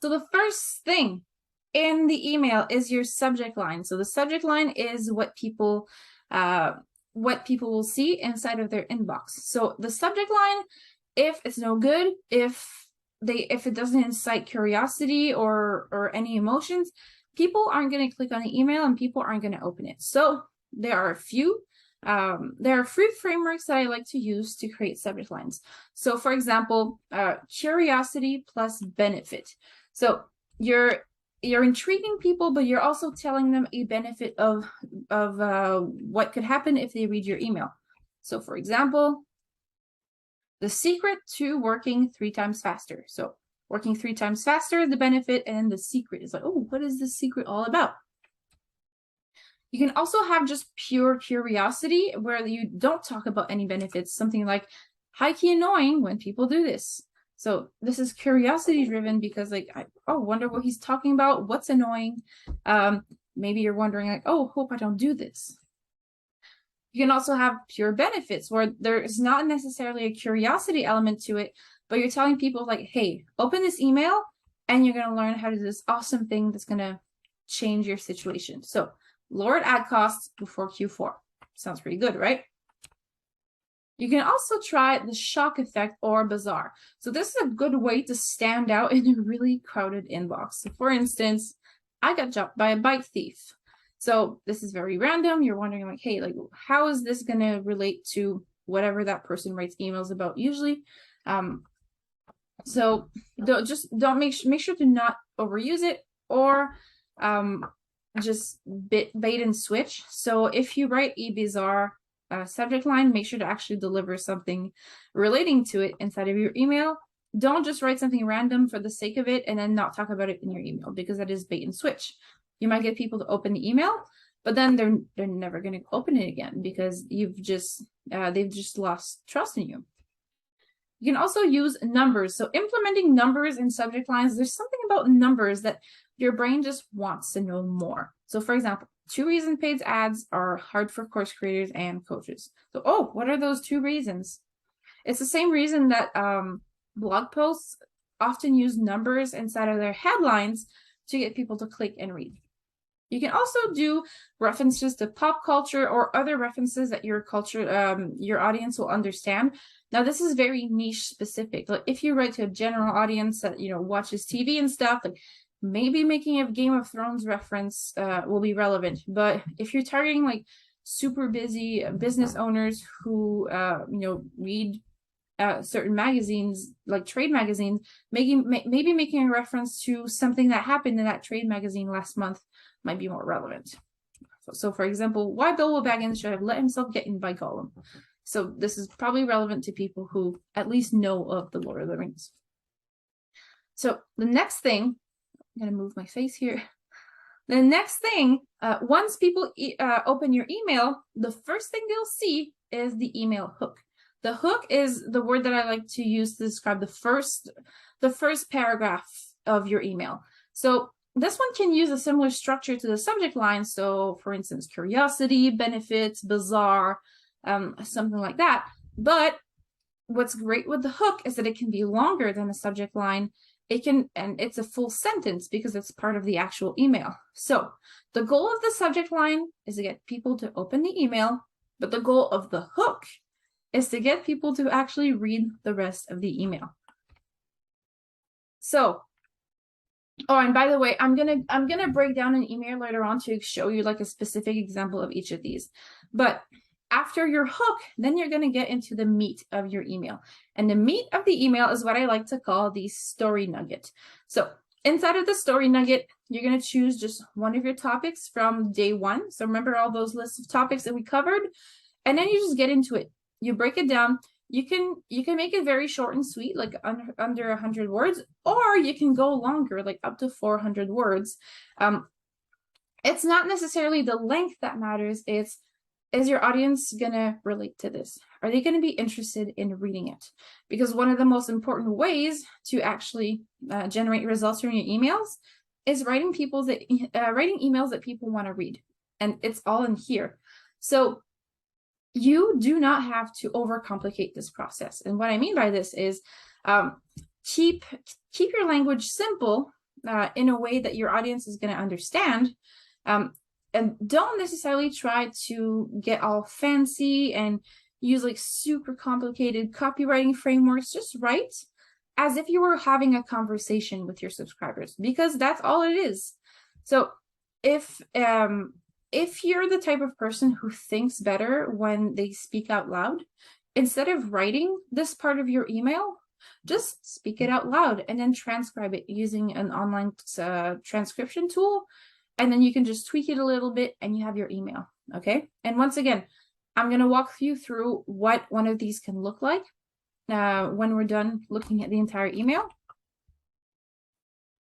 So the first thing in the email is your subject line. So the subject line is what people will see inside of their inbox. So the subject line, if it's no good, if it doesn't incite curiosity or any emotions, people aren't going to click on the email and people aren't going to open it. So there are free frameworks that I like to use to create subject lines. So for example, curiosity plus benefit. So you're intriguing people, but you're also telling them a benefit of what could happen if they read your email. So for example, the secret to working 3 times faster. So working 3 times faster, the benefit, and the secret is like, oh, what is the secret all about? You can also have just pure curiosity where you don't talk about any benefits, something like high-key annoying when people do this. So this is curiosity driven because like, wonder what he's talking about. What's annoying? Maybe you're wondering like, oh, hope I don't do this. You can also have pure benefits where there is not necessarily a curiosity element to it, but you're telling people like, hey, open this email and you're going to learn how to do this awesome thing that's going to change your situation. So lowered ad costs before Q4. Sounds pretty good, right? You can also try the shock effect or bazaar. So this is a good way to stand out in a really crowded inbox. So for instance, I got jumped by a bike thief. So this is very random. You're wondering like, hey, like, how is this going to relate to whatever that person writes emails about usually? So don't make sure to not overuse it or just bait and switch. So if you write a bizarre subject line, make sure to actually deliver something relating to it inside of your email. Don't just write something random for the sake of it and then not talk about it in your email, because that is bait and switch. You might get people to open the email, but then they're never going to open it again because they've just lost trust in you. You can also use numbers. So implementing numbers in subject lines, there's something about numbers that your brain just wants to know more. So for example, 2 reasons paid ads are hard for course creators and coaches. So, what are those 2 reasons? It's the same reason that blog posts often use numbers inside of their headlines to get people to click and read. You can also do references to pop culture or other references that your audience will understand. Now, this is very niche specific. Like if you write to a general audience that watches TV and stuff, like maybe making a Game of Thrones reference will be relevant. But if you're targeting like super busy business owners who read certain magazines, like trade magazines, maybe making a reference to something that happened in that trade magazine last month might be more relevant. So for example, why Bilbo Baggins should have let himself get in by Gollum. So this is probably relevant to people who at least know of the Lord of the Rings. So the next thing, I'm going to move my face here. The next thing, once people open your email, the first thing they'll see is the email hook. The hook is the word that I like to use to describe the first paragraph of your email. So this one can use a similar structure to the subject line. So for instance, curiosity, benefits, bizarre, something like that. But what's great with the hook is that it can be longer than the subject line. And it's a full sentence because it's part of the actual email. So the goal of the subject line is to get people to open the email, but the goal of the hook is to get people to actually read the rest of the email. So, and by the way, I'm gonna break down an email later on to show you like a specific example of each of these. But after your hook, then you're gonna get into the meat of your email. And the meat of the email is what I like to call the story nugget. So inside of the story nugget, you're gonna choose just one of your topics from day 1. So remember all those lists of topics that we covered, and then you just get into it. You break it down. You can make it very short and sweet, like under 100 words, or you can go longer, like up to 400 words. It's not necessarily the length that matters. Is your audience gonna relate to this? Are they gonna be interested in reading it? Because one of the most important ways to actually generate results from your emails is writing emails that people want to read, and it's all in here. So you do not have to overcomplicate this process. And what I mean by this is keep your language simple, in a way that your audience is going to understand. And don't necessarily try to get all fancy and use like super complicated copywriting frameworks. Just write as if you were having a conversation with your subscribers, because that's all it is. So if you're the type of person who thinks better when they speak out loud, instead of writing this part of your email, just speak it out loud and then transcribe it using an online transcription tool. And then you can just tweak it a little bit and you have your email, okay? And once again, I'm going to walk you through what one of these can look like when we're done looking at the entire email.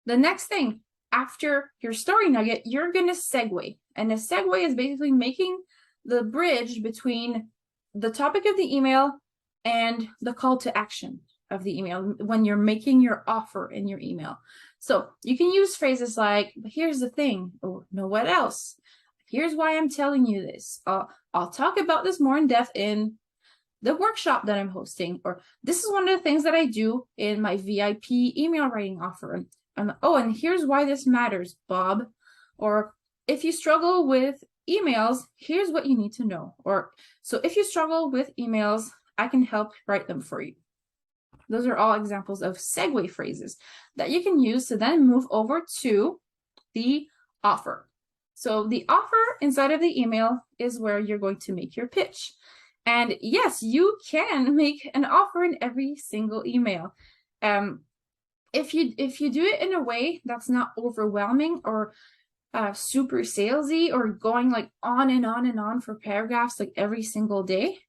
The next thing, after your story nugget, you're going to segue. And a segue is basically making the bridge between the topic of the email and the call to action of the email when you're making your offer in your email. So you can use phrases like, here's the thing, or no, what else? Here's why I'm telling you this. I'll talk about this more in depth in the workshop that I'm hosting, or this is one of the things that I do in my VIP email writing offer. And here's why this matters, Bob. Or if you struggle with emails, here's what you need to know. Or so if you struggle with emails, I can help write them for you. Those are all examples of segue phrases that you can use to then move over to the offer. So the offer inside of the email is where you're going to make your pitch. And yes, you can make an offer in every single email. If you do it in a way that's not overwhelming or super salesy or going like on and on and on for paragraphs like every single day,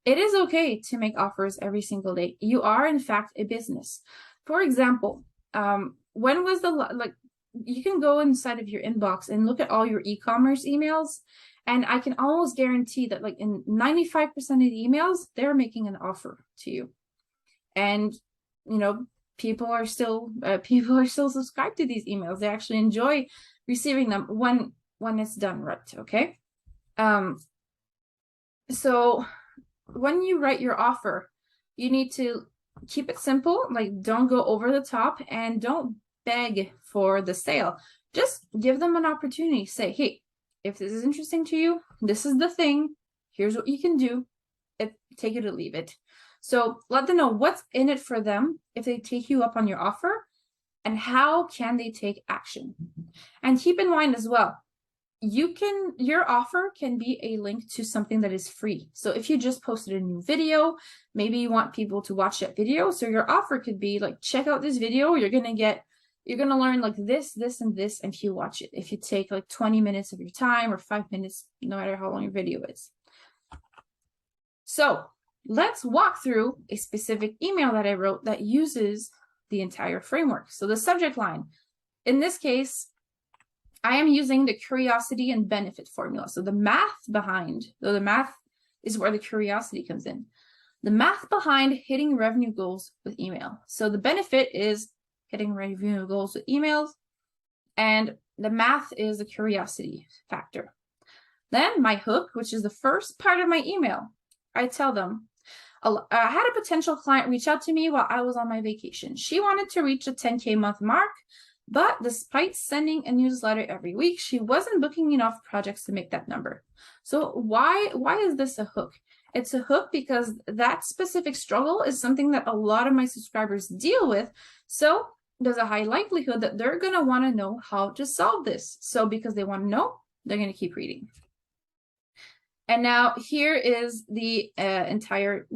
it is okay to make offers every single day. You are, in fact, a business. For example, when was you can go inside of your inbox and look at all your e-commerce emails, and I can almost guarantee that like in 95% of the emails, they're making an offer to you. And, you know, people are still subscribed to these emails. They actually enjoy receiving them when it's done right, okay? So when you write your offer, you need to keep it simple, like don't go over the top and don't beg for the sale. Just give them an opportunity. Say, hey, if this is interesting to you, this is the thing. Here's what you can do. Take it or leave it. So let them know what's in it for them if they take you up on your offer, and how can they take action. And keep in mind as well, your offer can be a link to something that is free. So if you just posted a new video, maybe you want people to watch that video. So your offer could be like, check out this video. You're going to learn like this, and this, and if you watch it, if you take like 20 minutes of your time or 5 minutes, no matter how long your video is. So let's walk through a specific email that I wrote that uses the entire framework. So the subject line, in this case, I am using the curiosity and benefit formula. So the math is where the curiosity comes in. The math behind hitting revenue goals with email. So the benefit is hitting revenue goals with emails, and the math is the curiosity factor. Then my hook, which is the first part of my email, I tell them, I had a potential client reach out to me while I was on my vacation. She wanted to reach a 10K month mark, but despite sending a newsletter every week, she wasn't booking enough projects to make that number. So why is this a hook? It's a hook because that specific struggle is something that a lot of my subscribers deal with. So there's a high likelihood that they're going to want to know how to solve this. So because they want to know, they're going to keep reading. And now here is the entire,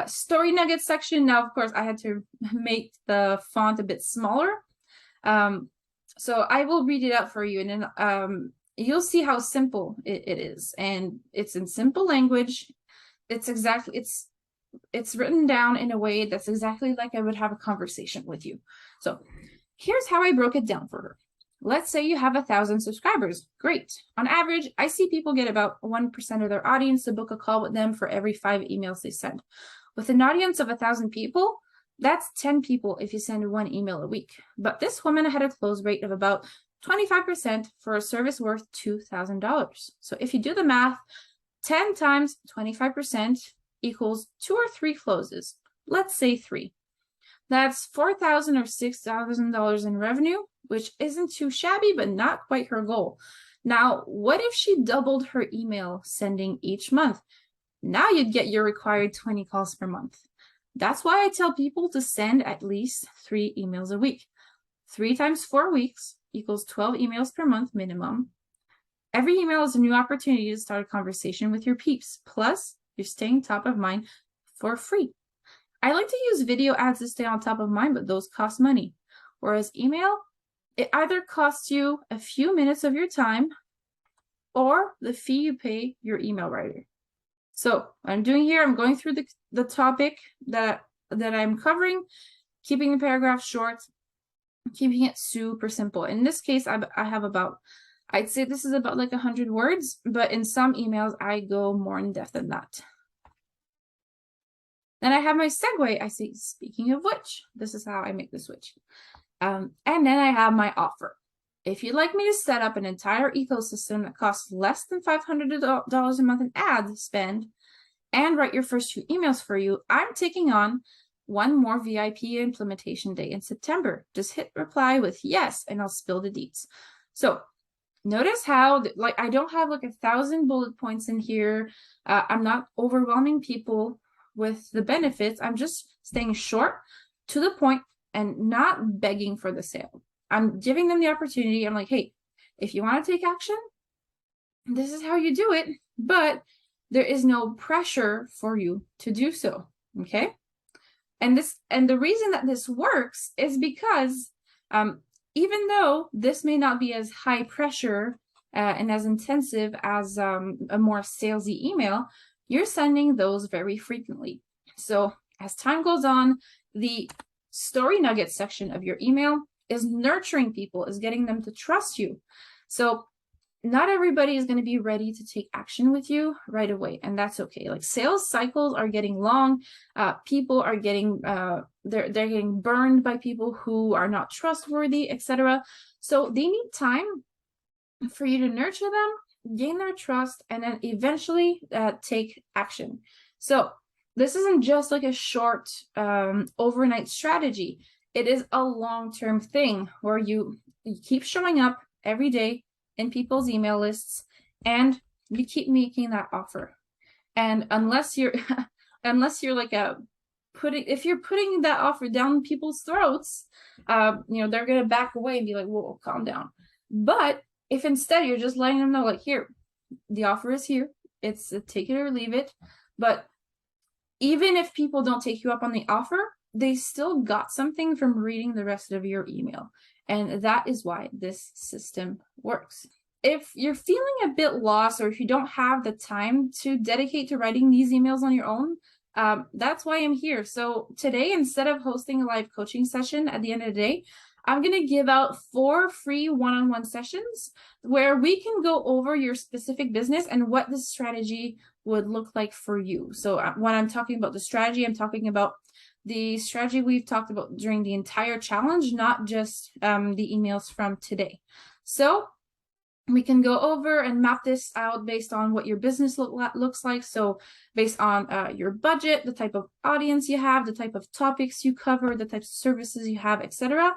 story nuggets section. Now, of course, I had to make the font a bit smaller. So I will read it out for you, and then you'll see how simple it is. And it's in simple language. It's written down in a way that's exactly like I would have a conversation with you. So here's how I broke it down for her. Let's say you have 1,000 subscribers. Great. On average, I see people get about 1% of their audience to book a call with them for every 5 emails they send. With an audience of 1,000 people, that's 10 people if you send 1 email a week. But this woman had a close rate of about 25% for a service worth $2,000. So if you do the math, 10 times 25% equals 2 or 3 closes. Let's say 3. That's $4,000 or $6,000 in revenue, which isn't too shabby, but not quite her goal. Now, what if she doubled her email sending each month? Now you'd get your required 20 calls per month. That's why I tell people to send at least 3 emails a week. 3 times 4 weeks equals 12 emails per month minimum. Every email is a new opportunity to start a conversation with your peeps. Plus, you're staying top of mind for free. I like to use video ads to stay on top of mind, but those cost money. Whereas email, it either costs you a few minutes of your time or the fee you pay your email writer. So what I'm doing here, I'm going through the topic that I'm covering, keeping the paragraph short, keeping it super simple. In this case, I have about, I'd say this is about like 100 words, but in some emails, I go more in depth than that. Then I have my segue. I say, speaking of which, this is how I make the switch. And then I have my offer. If you'd like me to set up an entire ecosystem that costs less than $500 a month in ad spend and write your first 2 emails for you, I'm taking on one more VIP implementation day in September. Just hit reply with yes, and I'll spill the deets. So notice how, like, I don't have like 1,000 bullet points in here. I'm not overwhelming people with the benefits. I'm just staying short, to the point, and not begging for the sale. I'm giving them the opportunity. I'm like, hey, if you want to take action, this is how you do it, but there is no pressure for you to do so. Okay. And the reason that this works is because even though this may not be as high pressure and as intensive as a more salesy email, you're sending those very frequently. So as time goes on, the story nuggets section of your email is nurturing people, is getting them to trust you. So not everybody is going to be ready to take action with you right away, and that's okay. Like, sales cycles are getting long. People are getting they're getting burned by people who are not trustworthy, etc. So they need time for you to nurture them, gain their trust, and then eventually take action. So this isn't just like a short overnight strategy. It is a long-term thing where you keep showing up every day in people's email lists, and you keep making that offer. And unless you're like if you're putting that offer down people's throats, they're gonna back away and be like, whoa, calm down. But if instead you're just letting them know, like, here, the offer is here, it's a take it or leave it. But even if people don't take you up on the offer, they still got something from reading the rest of your email. And that is why this system works. If you're feeling a bit lost, or if you don't have the time to dedicate to writing these emails on your own, that's why I'm here. So today, instead of hosting a live coaching session at the end of the day, I'm going to give out 4 free one-on-one sessions where we can go over your specific business and what this strategy would look like for you. So when I'm talking about the strategy, I'm talking about the strategy we've talked about during the entire challenge, not just the emails from today. So we can go over and map this out based on what your business looks like. So based on your budget, the type of audience you have, the type of topics you cover, the types of services you have, etc.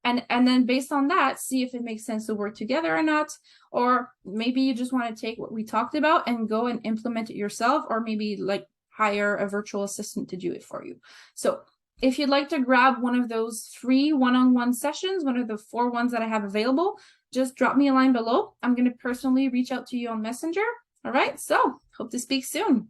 And then based on that, see if it makes sense to work together or not. Or maybe you just want to take what we talked about and go and implement it yourself, or maybe like hire a virtual assistant to do it for you. So if you'd like to grab one of those free one-on-one sessions, one of the 4 ones that I have available, just drop me a line below. I'm going to personally reach out to you on Messenger. All right, so hope to speak soon.